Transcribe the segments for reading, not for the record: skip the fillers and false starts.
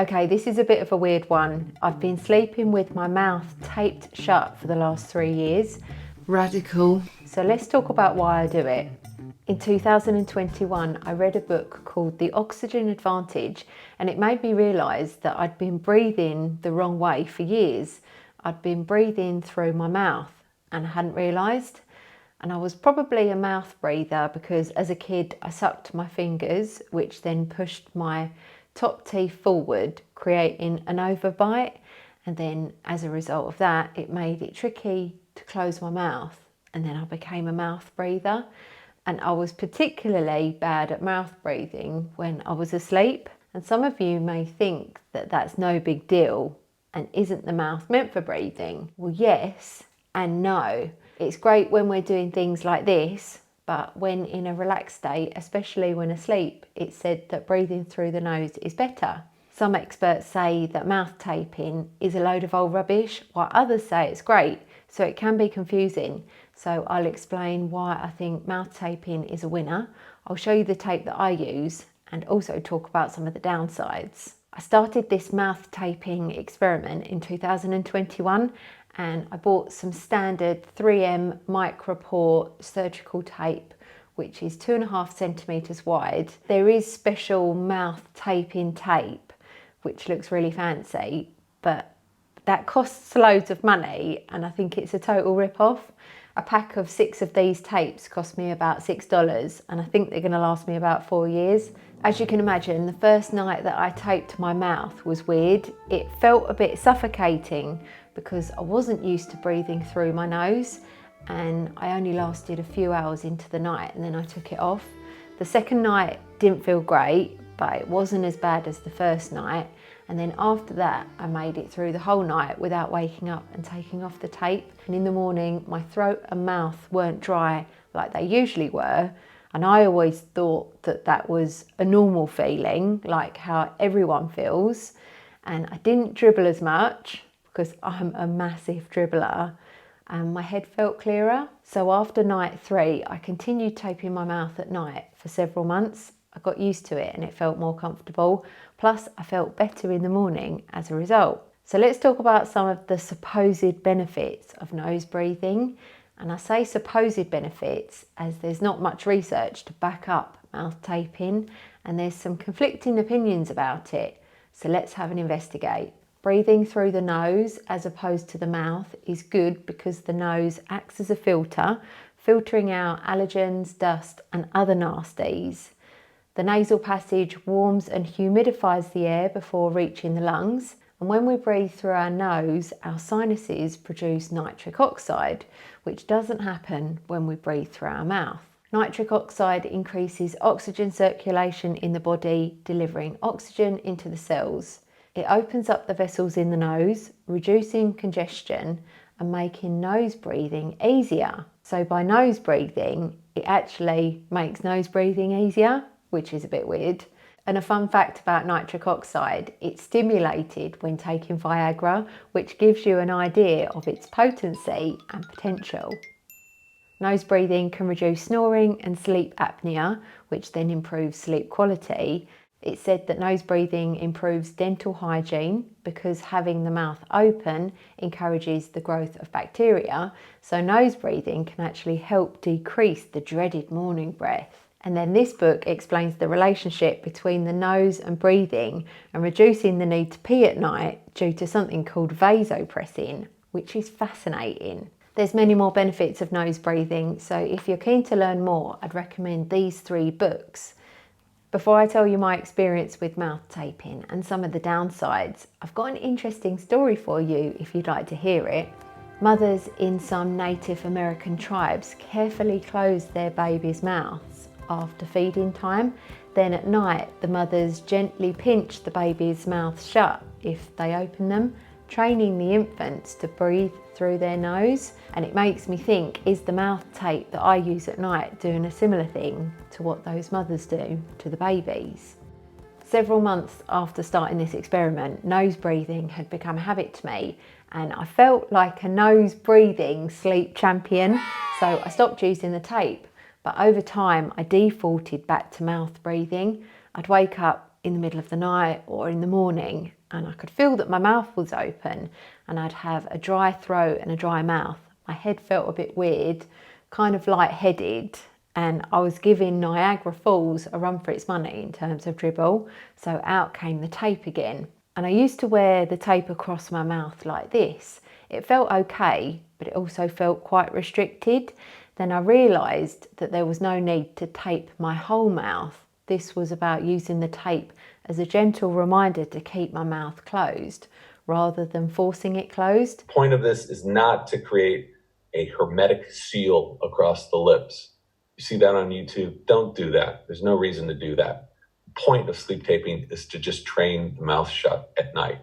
Okay, this is a bit of a weird one. I've been sleeping with my mouth taped shut for the last 3 years. Radical. So let's talk about why I do it. In 2021, I read a book called The Oxygen Advantage, and it made me realise that I'd been breathing the wrong way for years. I'd been breathing through my mouth and I hadn't realised. And I was probably a mouth breather because as a kid I sucked my fingers, which then pushed my top teeth forward, creating an overbite. And then as a result of that, it made it tricky to close my mouth. And then I became a mouth breather. And I was particularly bad at mouth breathing when I was asleep. And some of you may think that that's no big deal and isn't the mouth meant for breathing? Well, yes and no. It's great when we're doing things like this, but when in a relaxed state, especially when asleep, it's said that breathing through the nose is better. Some experts say that mouth taping is a load of old rubbish, while others say it's great, so it can be confusing. So I'll explain why I think mouth taping is a winner. I'll show you the tape that I use and also talk about some of the downsides. I started this mouth taping experiment in 2021 and I bought some standard 3M Micropore surgical tape, which is 2.5 centimetres wide. There is special mouth taping tape, which looks really fancy, but that costs loads of money and I think it's a total rip-off. A pack of 6 of these tapes cost me about $6 and I think they're going to last me about 4 years. As you can imagine, the first night that I taped my mouth was weird. It felt a bit suffocating because I wasn't used to breathing through my nose, and I only lasted a few hours into the night and then I took it off. The second night didn't feel great, but it wasn't as bad as the first night. And then after that, I made it through the whole night without waking up and taking off the tape. And in the morning, my throat and mouth weren't dry like they usually were. And I always thought that that was a normal feeling, like how everyone feels. And I didn't dribble as much because I'm a massive dribbler, and my head felt clearer. So after night 3, I continued taping my mouth at night for several months. I got used to it and it felt more comfortable. Plus, I felt better in the morning as a result. So let's talk about some of the supposed benefits of nose breathing. And I say supposed benefits as there's not much research to back up mouth taping and there's some conflicting opinions about it. So let's have an investigate. Breathing through the nose as opposed to the mouth is good because the nose acts as a filter, filtering out allergens, dust and other nasties. The nasal passage warms and humidifies the air before reaching the lungs. And when we breathe through our nose, our sinuses produce nitric oxide, which doesn't happen when we breathe through our mouth. Nitric oxide increases oxygen circulation in the body, delivering oxygen into the cells. It opens up the vessels in the nose, reducing congestion and making nose breathing easier. So by nose breathing, it actually makes nose breathing easier, which is a bit weird. And a fun fact about nitric oxide, it's stimulated when taking Viagra, which gives you an idea of its potency and potential. Nose breathing can reduce snoring and sleep apnea, which then improves sleep quality. It's said that nose breathing improves dental hygiene because having the mouth open encourages the growth of bacteria. So nose breathing can actually help decrease the dreaded morning breath. And then this book explains the relationship between the nose and breathing and reducing the need to pee at night due to something called vasopressin, which is fascinating. There's many more benefits of nose breathing, so if you're keen to learn more, I'd recommend these 3 books. Before I tell you my experience with mouth taping and some of the downsides, I've got an interesting story for you if you'd like to hear it. Mothers in some Native American tribes carefully close their babies' mouths after feeding time. Then at night, the mothers gently pinch the baby's mouth shut if they open them, training the infants to breathe through their nose. And it makes me think, is the mouth tape that I use at night doing a similar thing to what those mothers do to the babies? Several months after starting this experiment, nose breathing had become a habit to me and I felt like a nose breathing sleep champion, so I stopped using the tape. But over time, I defaulted back to mouth breathing. I'd wake up in the middle of the night or in the morning, and I could feel that my mouth was open and I'd have a dry throat and a dry mouth. My head felt a bit weird, kind of lightheaded, and I was giving Niagara Falls a run for its money in terms of dribble, so out came the tape again. And I used to wear the tape across my mouth like this. It felt okay, but it also felt quite restricted. Then I realised that there was no need to tape my whole mouth. This was about using the tape as a gentle reminder to keep my mouth closed, rather than forcing it closed. The point of this is not to create a hermetic seal across the lips. You see that on YouTube? Don't do that. There's no reason to do that. The point of sleep taping is to just train the mouth shut at night.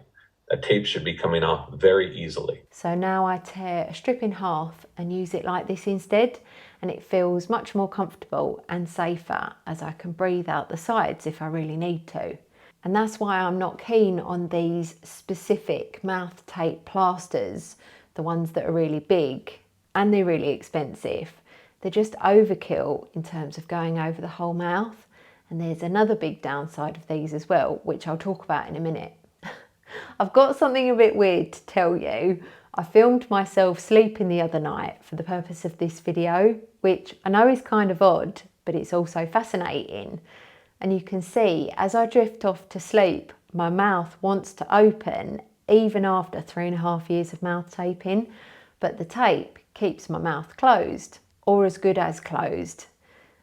That tape should be coming off very easily. So now I tear a strip in half and use it like this instead, and it feels much more comfortable and safer as I can breathe out the sides if I really need to. And that's why I'm not keen on these specific mouth tape plasters, the ones that are really big and they're really expensive. They're just overkill in terms of going over the whole mouth. And there's another big downside of these as well, which I'll talk about in a minute. I've got something a bit weird to tell you. I filmed myself sleeping the other night for the purpose of this video, which I know is kind of odd, but it's also fascinating. And you can see as I drift off to sleep, my mouth wants to open even after 3.5 years of mouth taping, but the tape keeps my mouth closed, or as good as closed.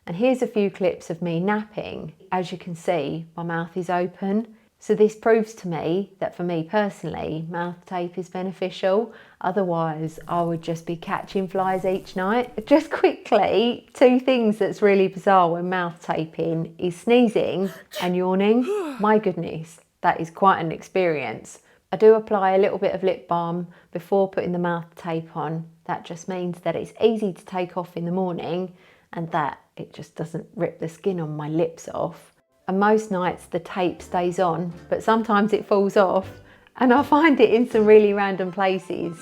And here's a few clips of me napping. As you can see, my mouth is open. So this proves to me that for me personally, mouth tape is beneficial. Otherwise, I would just be catching flies each night. Just quickly, 2 things that's really bizarre when mouth taping is sneezing and yawning. My goodness, that is quite an experience. I do apply a little bit of lip balm before putting the mouth tape on. That just means that it's easy to take off in the morning and that it just doesn't rip the skin on my lips off. And most nights the tape stays on, but sometimes it falls off and I find it in some really random places.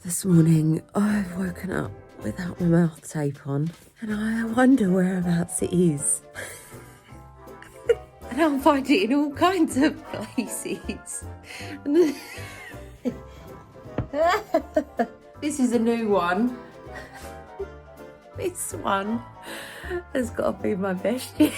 This morning I've woken up without my mouth tape on and I wonder whereabouts it is. And I'll find it in all kinds of places. This is a new one. This one has got to be my best yet.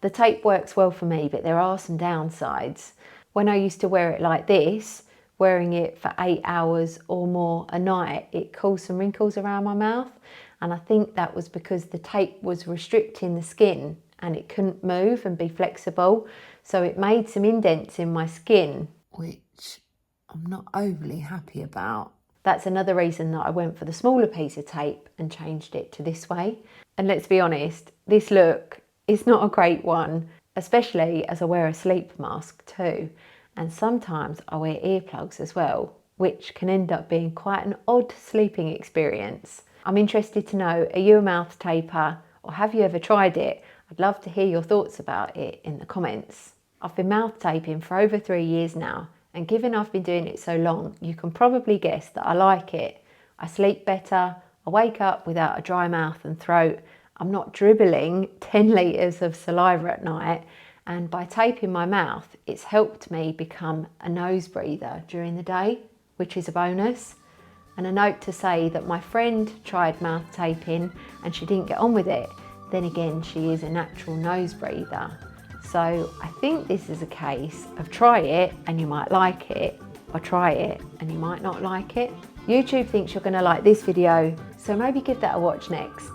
The tape works well for me, but there are some downsides. When I used to wear it like this, wearing it for 8 hours or more a night, it caused some wrinkles around my mouth. And I think that was because the tape was restricting the skin and it couldn't move and be flexible. So it made some indents in my skin, Which I'm not overly happy about. That's another reason that I went for the smaller piece of tape and changed it to this way. And let's be honest, this look is not a great one, especially as I wear a sleep mask too. And sometimes I wear earplugs as well, which can end up being quite an odd sleeping experience. I'm interested to know, are you a mouth taper or have you ever tried it? I'd love to hear your thoughts about it in the comments. I've been mouth taping for over 3 years now, and given I've been doing it so long, you can probably guess that I like it. I sleep better, I wake up without a dry mouth and throat, I'm not dribbling 10 litres of saliva at night, and by taping my mouth, it's helped me become a nose breather during the day, which is a bonus. And a note to say that my friend tried mouth taping and she didn't get on with it. Then again, she is a natural nose breather. So I think this is a case of try it and you might like it, or try it and you might not like it. YouTube thinks you're going to like this video, so maybe give that a watch next.